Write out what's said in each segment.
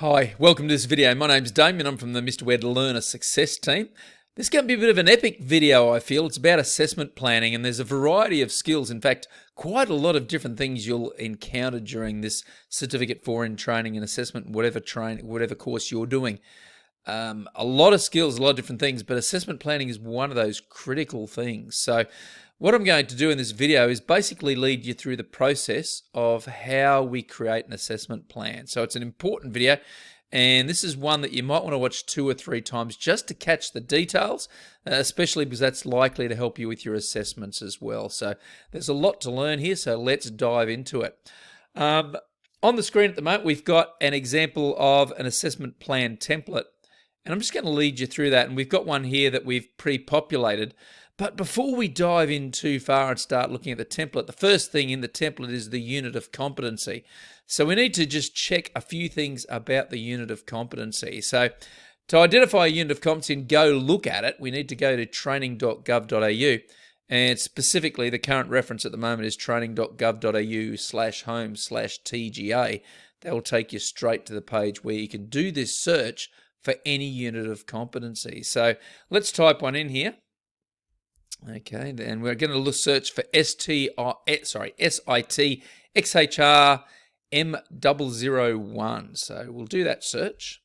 Hi, welcome to this video. My name's Damien. I'm from the Mr. Wed Learner Success team. This is going to be a bit of an epic video, I feel. It's about assessment planning, and there's a variety of skills. In fact, quite a lot of different things you'll encounter during this Certificate 4 in Training and Assessment, whatever course you're doing. A lot of skills, a lot of different things, but assessment planning is one of those critical things. So what I'm going to do in this video is basically lead you through the process of how we create an assessment plan. So it's an important video, and this is one that you might want to watch 2 or 3 times just to catch the details, especially because that's likely to help you with your assessments as well. So there's a lot to learn here, so let's dive into it. On the screen at the moment, we've got an example of an assessment plan template. And I'm just going to lead you through that. And we've got one here that we've pre-populated. But before we dive in too far and start looking at the template, the first thing in the template is the unit of competency. So we need to just check a few things about the unit of competency. So to identify a unit of competency and go look at it, we need to go to training.gov.au. And specifically, the current reference at the moment is training.gov.au/home/TGA. That will take you straight to the page where you can do this search for any unit of competency. So let's type one in here. Okay, then we're going to search for SIT XHR M001. So we'll do that search.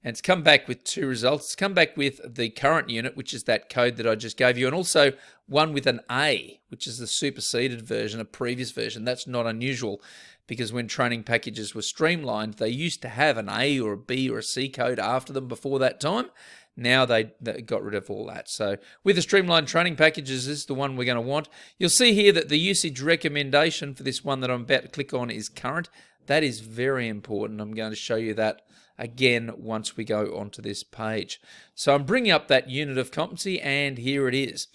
And it's come back with 2 results. It's come back with the current unit, which is that code that I just gave you, and also one with an A, which is the superseded version, a previous version. That's not unusual because when training packages were streamlined, they used to have an A or a B or a C code after them before that time. Now they got rid of all that. So with the streamlined training packages, this is the one we're going to want. You'll see here that the usage recommendation for this one that I'm about to click on is current. That is very important. I'm going to show you that again once we go onto this page. So I'm bringing up that unit of competency, and here it is.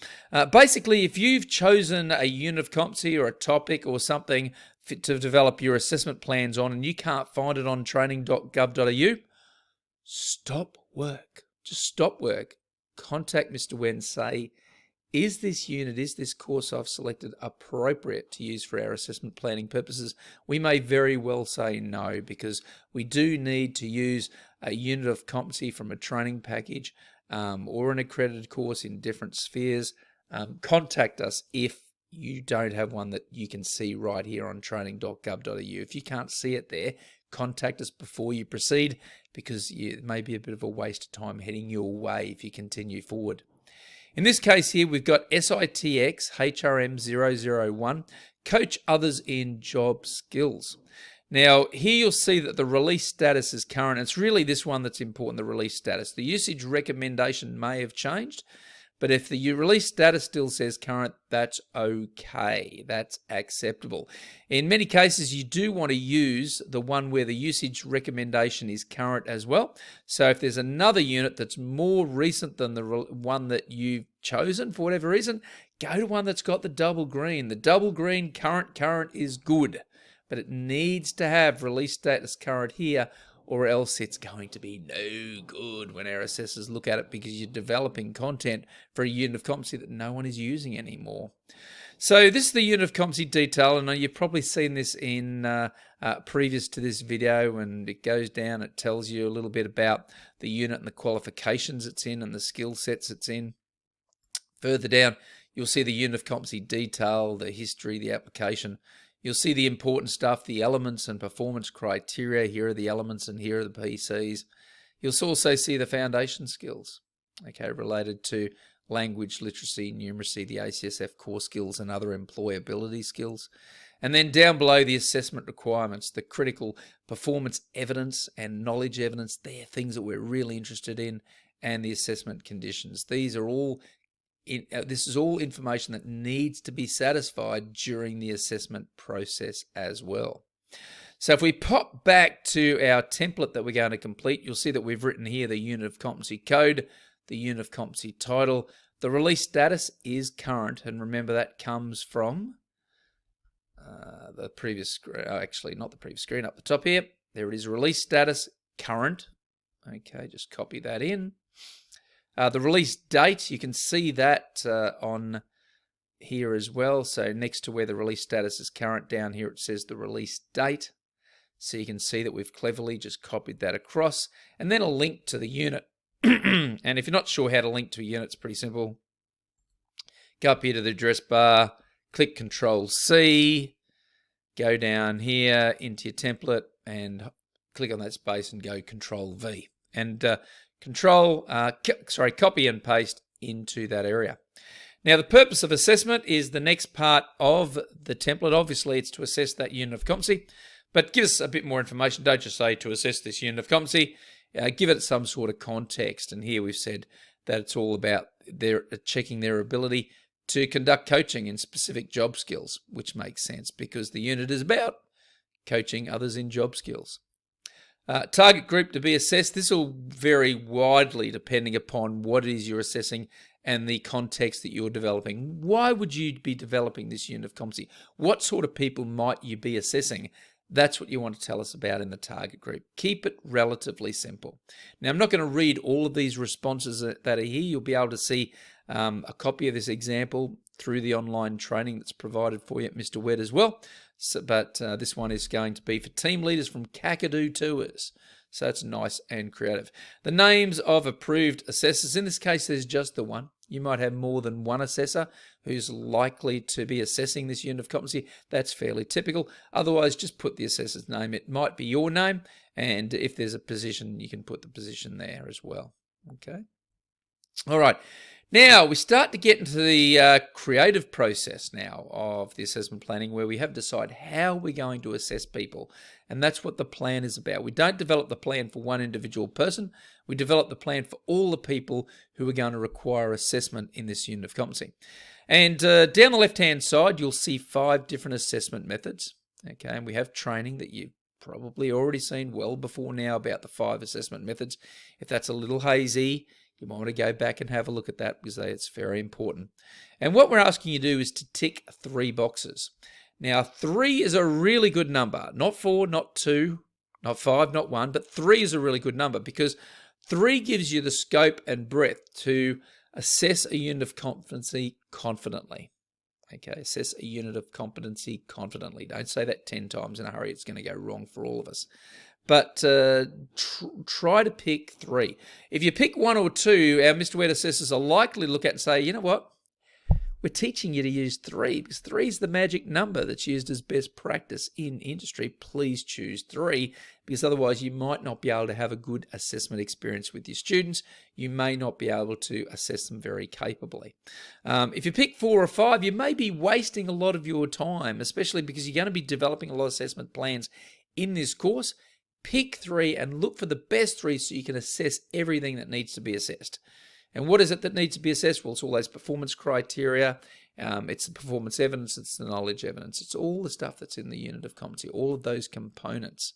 Basically, if you've chosen a unit of competency or a topic or something to develop your assessment plans on and you can't find it on training.gov.au, stop work. Just stop work. Contact Mr. Wed and say, is this course I've selected appropriate to use for our assessment planning purposes? We may very well say no, because we do need to use a unit of competency from a training package or an accredited course in different spheres. Contact us if you don't have one that you can see right here on training.gov.au. If you can't see it there, contact us before you proceed, because it may be a bit of a waste of time heading your way if you continue forward. In this case here, we've got SITX HRM001, coach others in job skills. Now, here you'll see that the release status is current. It's really this one that's important, the release status. The usage recommendation may have changed, but if the release status still says current, that's okay. That's acceptable. In many cases, you do want to use the one where the usage recommendation is current as well. So if there's another unit that's more recent than the one that you've chosen for whatever reason, go to one that's got the double green. The double green current is good, but it needs to have release status current here, or else it's going to be no good when our assessors look at it, because you're developing content for a unit of competency that no one is using anymore. So this is the unit of competency detail, and you've probably seen this in previous to this video, and it goes down, it tells you a little bit about the unit and the qualifications it's in and the skill sets it's in. Further down, you'll see the unit of competency detail, the history, the application. You'll see the important stuff, the elements and performance criteria. Here are the elements and here are the PCs. You'll also see the foundation skills, okay, related to language, literacy, numeracy, the ACSF core skills and other employability skills. And then down below, the assessment requirements, the critical performance evidence and knowledge evidence. They're things that we're really interested in, and the assessment conditions. These are all this is all information that needs to be satisfied during the assessment process as well. So if we pop back to our template that we're going to complete, you'll see that we've written here the unit of competency code, the unit of competency title. The release status is current, and remember that comes from the previous screen. Actually, not the previous screen, up the top here. There it is, release status current. Okay, just copy that in. The release date, you can see that on here as well. So next to where the release status is current, down here it says the release date. So you can see that we've cleverly just copied that across, and then a link to the unit. And if you're not sure how to link to a unit, it's pretty simple. Go up here to the address bar, click Control-C, go down here into your template and click on that space and go Control-V. And copy and paste into that area. Now, the purpose of assessment is the next part of the template. Obviously, it's to assess that unit of competency, but give us a bit more information. Don't just say to assess this unit of competency. Give it some sort of context. And here we've said that it's all about checking their ability to conduct coaching in specific job skills, which makes sense because the unit is about coaching others in job skills. Target group to be assessed. This will vary widely depending upon what it is you're assessing and the context that you're developing. Why would you be developing this unit of competency? What sort of people might you be assessing? That's what you want to tell us about in the target group. Keep it relatively simple. Now, I'm not going to read all of these responses that are here. You'll be able to see a copy of this example through the online training that's provided for you at Mr. Wed as well. But this one is going to be for team leaders from Kakadu Tours. So it's nice and creative. The names of approved assessors. In this case, there's just the one. You might have more than one assessor who's likely to be assessing this unit of competency. That's fairly typical. Otherwise, just put the assessor's name. It might be your name. And if there's a position, you can put the position there as well. Okay. All right. Now, we start to get into the creative process now of the assessment planning, where we have to decide how we're going to assess people. And that's what the plan is about. We don't develop the plan for one individual person. We develop the plan for all the people who are going to require assessment in this unit of competency. And down the left-hand side, you'll see 5 different assessment methods. Okay, and we have training that you've probably already seen well before now about the 5 assessment methods. If that's a little hazy, you might want to go back and have a look at that because it's very important. And what we're asking you to do is to tick 3 boxes. Now, 3 is a really good number. Not 4, not 2, not 5, not 1, but 3 is a really good number because 3 gives you the scope and breadth to assess a unit of competency confidently. Okay, assess a unit of competency confidently. Don't say that 10 times in a hurry. It's going to go wrong for all of us. But try to pick 3. If you pick 1 or 2, our Mr. Wed assessors are likely to look at and say, you know what? We're teaching you to use 3 because 3 is the magic number that's used as best practice in industry. Please choose 3 because otherwise you might not be able to have a good assessment experience with your students. You may not be able to assess them very capably. If you pick 4 or 5, you may be wasting a lot of your time, especially because you're going to be developing a lot of assessment plans in this course. Pick 3 and look for the best 3 so you can assess everything that needs to be assessed. And what is it that needs to be assessed? Well, it's all those performance criteria. It's the performance evidence. It's the knowledge evidence. It's all the stuff that's in the unit of competency, all of those components.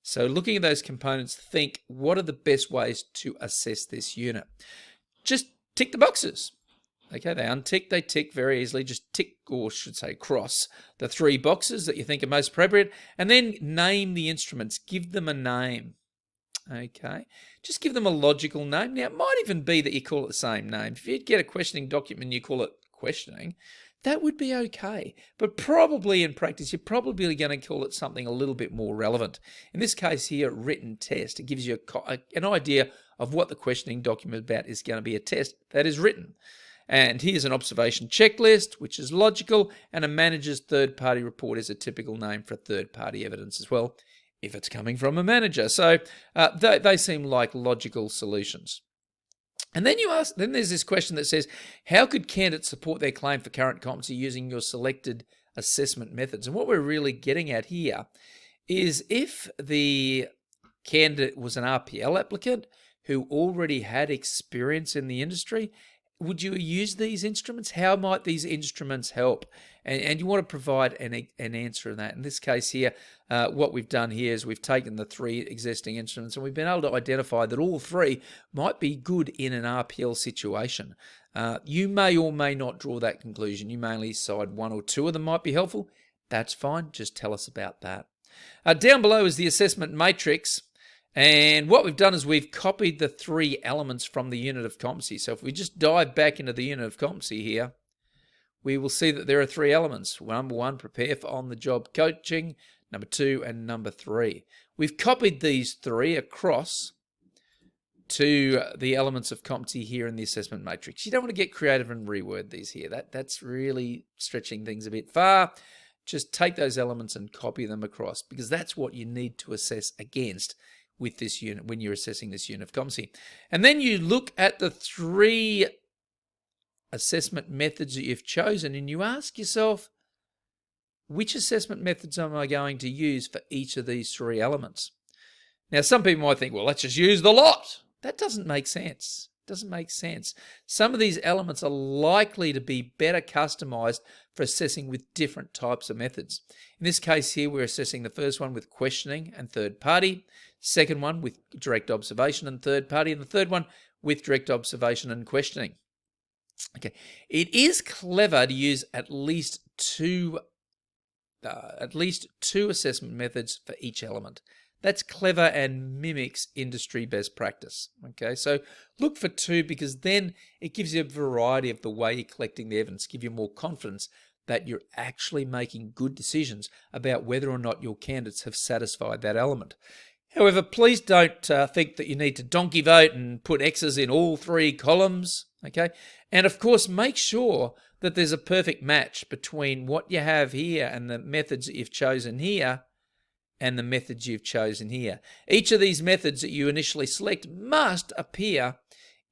So looking at those components, think, what are the best ways to assess this unit? Just tick the boxes. Okay, they untick, they tick very easily. Just tick, or should say cross, the 3 boxes that you think are most appropriate, and then name the instruments. Give them a name. Okay, just give them a logical name. Now, it might even be that you call it the same name. If you get a questioning document and you call it questioning, that would be okay. But probably in practice, you're probably going to call it something a little bit more relevant. In this case here, written test. It gives you an idea of what the questioning document about is going to be a test that is written. And here's an observation checklist, which is logical, and a manager's third-party report is a typical name for third-party evidence as well, if it's coming from a manager. So they seem like logical solutions. And then there's this question that says, how could candidates support their claim for current competency using your selected assessment methods? And what we're really getting at here is if the candidate was an RPL applicant who already had experience in the industry, would you use these instruments? How might these instruments help? And you want to provide an answer in that. In this case here, what we've done here is we've taken the 3 existing instruments and we've been able to identify that all 3 might be good in an RPL situation. You may or may not draw that conclusion. You may only decide 1 or 2 of them might be helpful. That's fine. Just tell us about that. Down below is the assessment matrix. And what we've done is we've copied the 3 elements from the unit of competency. So if we just dive back into the unit of competency here, we will see that there are 3 elements. Number 1, prepare for on-the-job coaching. number 2, and number 3. We've copied these 3 across to the elements of competency here in the assessment matrix. You don't want to get creative and reword these here. That's really stretching things a bit far. Just take those elements and copy them across, because that's what you need to assess against with this unit when you're assessing this unit of competency. And then you look at the 3 assessment methods that you've chosen and you ask yourself, which assessment methods am I going to use for each of these 3 elements? Now, some people might think, well, let's just use the lot. That doesn't make sense. Doesn't make sense. Some of these elements are likely to be better customized for assessing with different types of methods. In this case here, we're assessing the first one with questioning and third party, second one with direct observation and third party, and the third one with direct observation and questioning. Okay, it is clever to use at least two assessment methods for each element. That's clever and mimics industry best practice. Okay, so look for 2, because then it gives you a variety of the way you're collecting the evidence, give you more confidence that you're actually making good decisions about whether or not your candidates have satisfied that element. However, please don't think that you need to donkey vote and put X's in all 3 columns. Okay, and of course, make sure that there's a perfect match between what you have here and the methods that you've chosen here and the methods you've chosen here. Each of these methods that you initially select must appear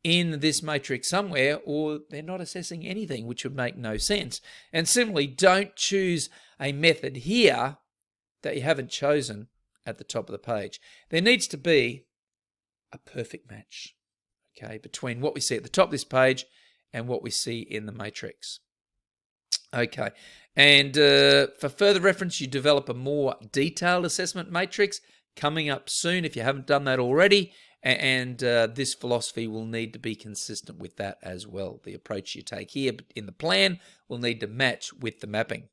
in this matrix somewhere, or they're not assessing anything, which would make no sense. And similarly, don't choose a method here that you haven't chosen at the top of the page. There needs to be a perfect match, okay, between what we see at the top of this page and what we see in the matrix. Okay, and for further reference, you develop a more detailed assessment matrix coming up soon if you haven't done that already, and this philosophy will need to be consistent with that as well. The approach you take here in the plan will need to match with the mapping.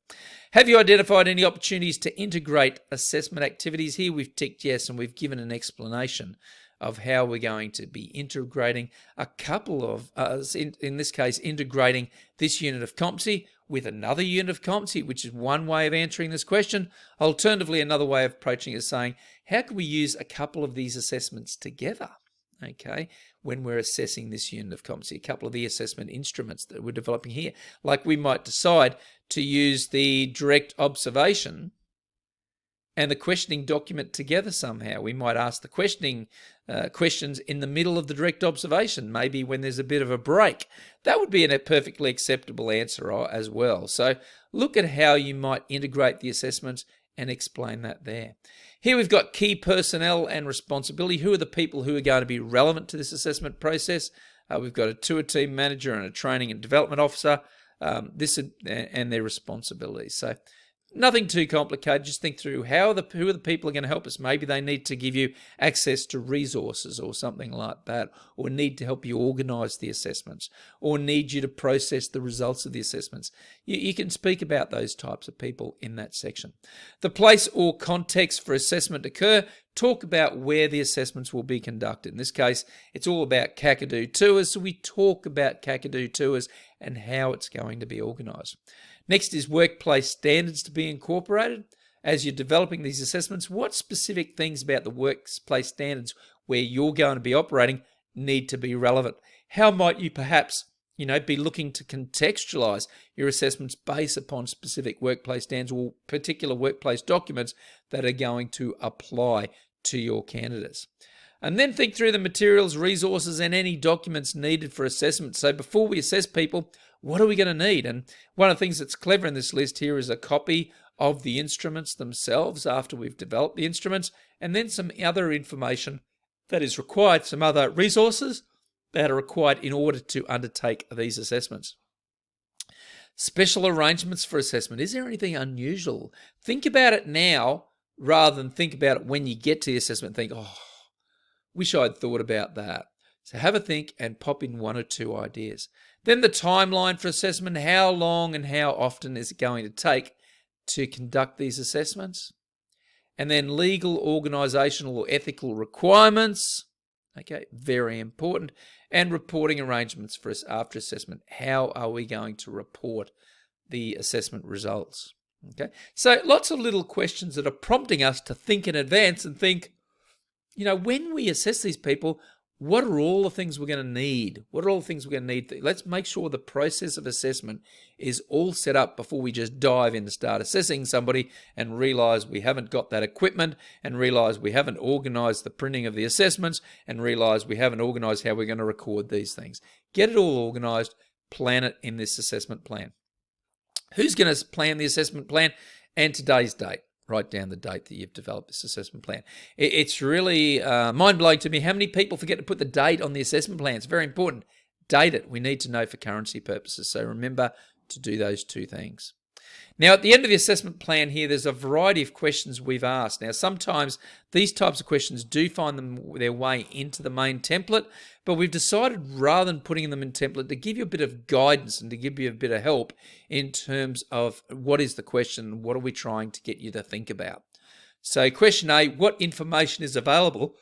Have you identified any opportunities to integrate assessment activities? Here we've ticked yes, and we've given an explanation of how we're going to be integrating a couple of, in this case, integrating this unit of competency with another unit of competency, which is one way of answering this question. Alternatively, another way of approaching it is saying, how can we use a couple of these assessments together, okay, when we're assessing this unit of competency, a couple of the assessment instruments that we're developing here. Like we might decide to use the direct observation and the questioning document together somehow. We might ask the questioning questions in the middle of the direct observation, maybe when there's a bit of a break. That would be a perfectly acceptable answer as well. So look at how you might integrate the assessments and explain that there. Here we've got key personnel and responsibility. Who are the people who are going to be relevant to this assessment process? We've got a tour team manager and a training and development officer, and their responsibilities. So nothing too complicated. Just think through who are the people who are going to help us. Maybe they need to give you access to resources or something like that, or need to help you organise the assessments, or need you to process the results of the assessments. You can speak about those types of people in that section. The place or context for assessment to occur. Talk about where the assessments will be conducted. In this case, it's all about Kakadu tours, so we talk about Kakadu tours and how it's going to be organised. Next is workplace standards to be incorporated. As you're developing these assessments, what specific things about the workplace standards where you're going to be operating need to be relevant? How might you perhaps, be looking to contextualize your assessments based upon specific workplace standards or particular workplace documents that are going to apply to your candidates? And then think through the materials, resources, and any documents needed for assessment. So before we assess people, what are we going to need? And one of the things that's clever in this list here is a copy of the instruments themselves after we've developed the instruments, and then some other information that is required, some other resources that are required in order to undertake these assessments. Special arrangements for assessment. Is there anything unusual? Think about it now rather than think about it when you get to the assessment and think, oh, wish I'd thought about that. So have a think and pop in 1 or 2 ideas. Then the timeline for assessment. How long and how often is it going to take to conduct these assessments? And then legal, organisational or ethical requirements. Okay, very important. And reporting arrangements for us after assessment. How are we going to report the assessment results? Okay, so lots of little questions that are prompting us to think in advance and think, when we assess these people, what are all the things we're going to need? What are all the things we're going to need? Let's make sure the process of assessment is all set up before we just dive in to start assessing somebody and realize we haven't got that equipment, and realize we haven't organized the printing of the assessments, and realize we haven't organized how we're going to record these things. Get it all organized, plan it in this assessment plan. Who's going to plan the assessment plan? And today's date. Write down the date that you've developed this assessment plan. It's really mind-blowing to me how many people forget to put the date on the assessment plan. It's very important. Date it. We need to know for currency purposes. So remember to do those two things. Now, at the end of the assessment plan here, there's a variety of questions we've asked. Now, sometimes these types of questions do find their way into the main template, but we've decided rather than putting them in template to give you a bit of guidance and to give you a bit of help in terms of what is the question, what are we trying to get you to think about. So question A, what information is available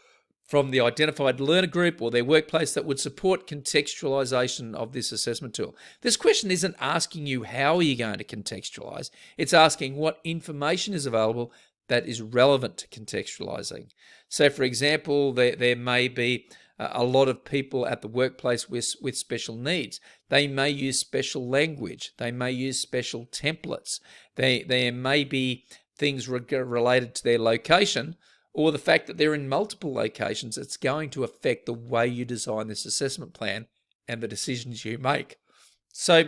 from the identified learner group or their workplace that would support contextualization of this assessment tool? This question isn't asking you how are you going to contextualize, it's asking what information is available that is relevant to contextualizing. So for example, there may be a lot of people at the workplace with special needs. They may use special language, they may use special templates, there may be things related to their location, or the fact that they're in multiple locations. It's going to affect the way you design this assessment plan and the decisions you make. So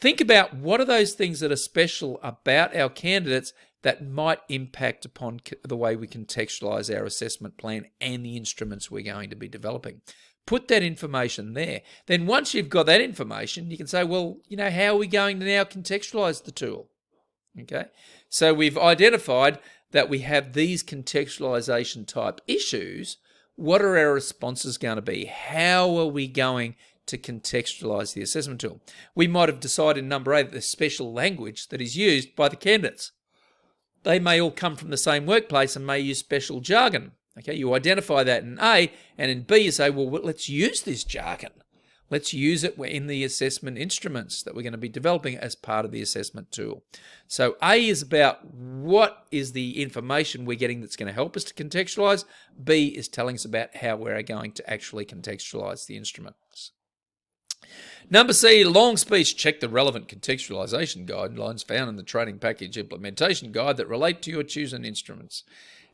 think about what are those things that are special about our candidates that might impact upon the way we contextualize our assessment plan and the instruments we're going to be developing. Put that information there. Then once you've got that information, you can say, well, how are we going to now contextualize the tool? Okay, so we've identified that we have these contextualization type issues. What are our responses going to be? How are we going to contextualize the assessment tool? We might have decided in number A that there's special language that is used by the candidates. They may all come from the same workplace and may use special jargon. Okay, you identify that in A, and in B you say, well, let's use this jargon. Let's use it in the assessment instruments that we're going to be developing as part of the assessment tool. So A is about what is the information we're getting that's going to help us to contextualize. B is telling us about how we're going to actually contextualize the instruments. Number C, long speech. Check the relevant contextualization guidelines found in the training package implementation guide that relate to your chosen instruments.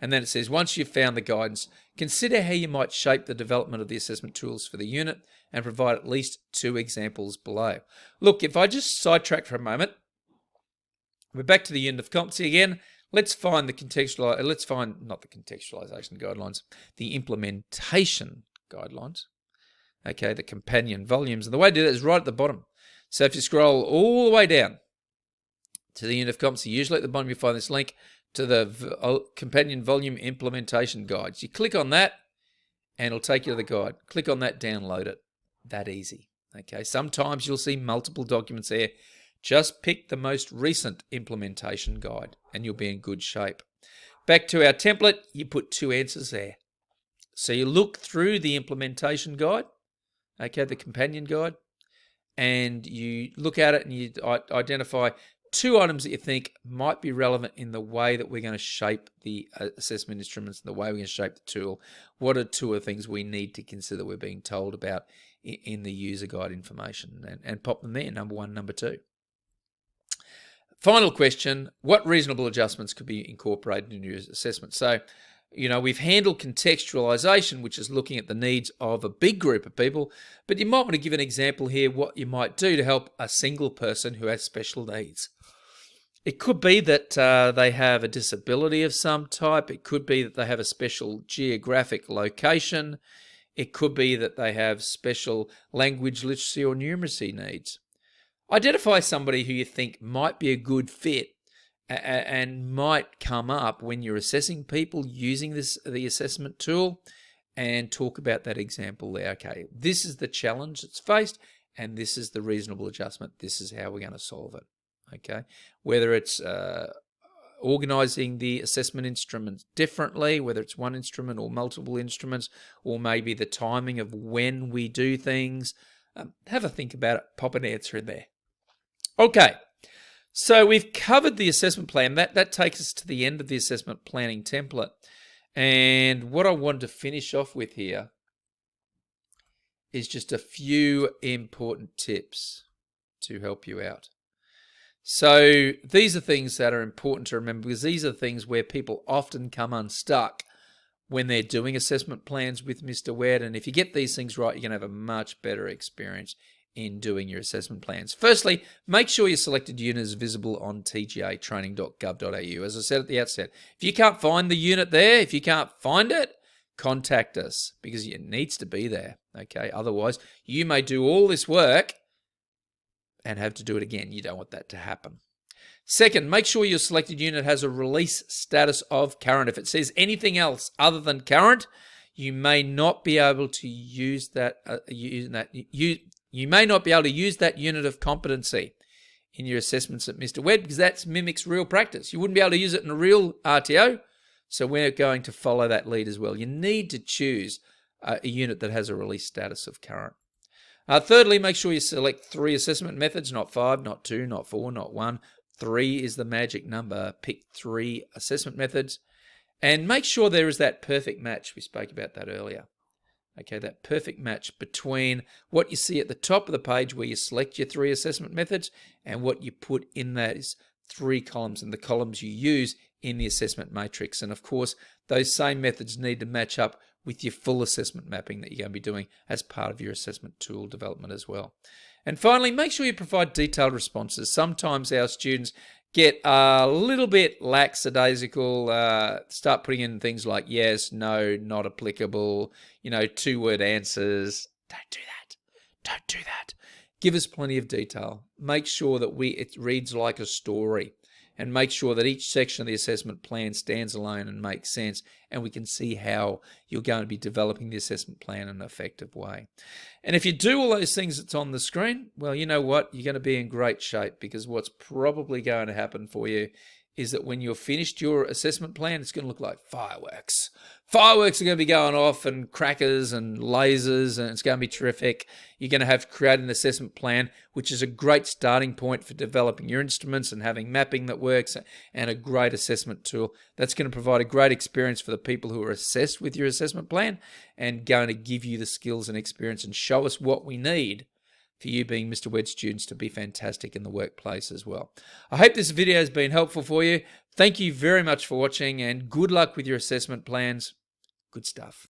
And then it says, once you've found the guidance, consider how you might shape the development of the assessment tools for the unit and provide at least 2 examples below. Look, if I just sidetrack for a moment, we're back to the unit of competency again. Let's find not the contextualization guidelines, the implementation guidelines. Okay, the companion volumes. And the way to do that is right at the bottom. So if you scroll all the way down to the unit of competency, usually at the bottom you find this link to the companion volume implementation guides. You click on that and it'll take you to the guide. Click on that, download it. That easy. Okay, sometimes you'll see multiple documents there. Just pick the most recent implementation guide and you'll be in good shape. Back to our template, you put 2 answers there. So you look through the implementation guide, okay, the companion guide, and you look at it and you identify 2 items that you think might be relevant in the way that we're going to shape the assessment instruments and the way we're going to shape the tool. What are 2 of the things we need to consider we're being told about in the user guide information, and pop them there, number 1, number 2. Final question, what reasonable adjustments could be incorporated in your assessment? So, we've handled contextualization, which is looking at the needs of a big group of people, but you might want to give an example here what you might do to help a single person who has special needs. It could be that they have a disability of some type. It could be that they have a special geographic location. It could be that they have special language, literacy, or numeracy needs. Identify somebody who you think might be a good fit and might come up when you're assessing people using the assessment tool, and talk about that example there. Okay, this is the challenge that's faced, and this is the reasonable adjustment. This is how we're going to solve it. Okay, whether it's organizing the assessment instruments differently, whether it's one instrument or multiple instruments, or maybe the timing of when we do things, have a think about it, pop an answer in there. Okay, So we've covered the assessment plan. That takes us to the end of the assessment planning template. And what I wanted to finish off with here is just a few important tips to help you out. So these are things that are important to remember, because these are things where people often come unstuck when they're doing assessment plans with Mr. Webb. And if you get these things right, you're going to have a much better experience in doing your assessment plans. Firstly, make sure your selected unit is visible on tgatraining.gov.au. As I said at the outset, if you can't find the unit there, if you can't find it, contact us, because it needs to be there, okay? Otherwise, you may do all this work and have to do it again. You don't want that to happen. Second, make sure your selected unit has a release status of current. If it says anything else other than current, you may not be able to use that. You may not be able to use that unit of competency in your assessments at Mr. Webb, because that mimics real practice. You wouldn't be able to use it in a real RTO, so we're going to follow that lead as well. You need to choose a unit that has a release status of current. Thirdly, make sure you select 3 assessment methods, not 5, not 2, not 4, not 1. 3 is the magic number. Pick 3 assessment methods, and make sure there is that perfect match. We spoke about that earlier. Okay, that perfect match between what you see at the top of the page where you select your 3 assessment methods and what you put in those 3 columns, and the columns you use in the assessment matrix. And of course, those same methods need to match up with your full assessment mapping that you're going to be doing as part of your assessment tool development as well. And finally, make sure you provide detailed responses. Sometimes our students get a little bit lackadaisical, start putting in things like yes, no, not applicable, 2-word answers. Don't do that. Don't do that. Give us plenty of detail. Make sure that it reads like a story, and make sure that each section of the assessment plan stands alone and makes sense, and we can see how you're going to be developing the assessment plan in an effective way. And if you do all those things that's on the screen, well, you know what? You're going to be in great shape, because what's probably going to happen for you is that when you're finished your assessment plan, it's going to look like fireworks. Fireworks are going to be going off, and crackers and lasers, and it's going to be terrific. You're going to have created an assessment plan, which is a great starting point for developing your instruments and having mapping that works, and a great assessment tool that's going to provide a great experience for the people who are assessed with your assessment plan, and going to give you the skills and experience and show us what we need for you being Mr. Webb students to be fantastic in the workplace as well. I hope this video has been helpful for you. Thank you very much for watching, and good luck with your assessment plans. Good stuff.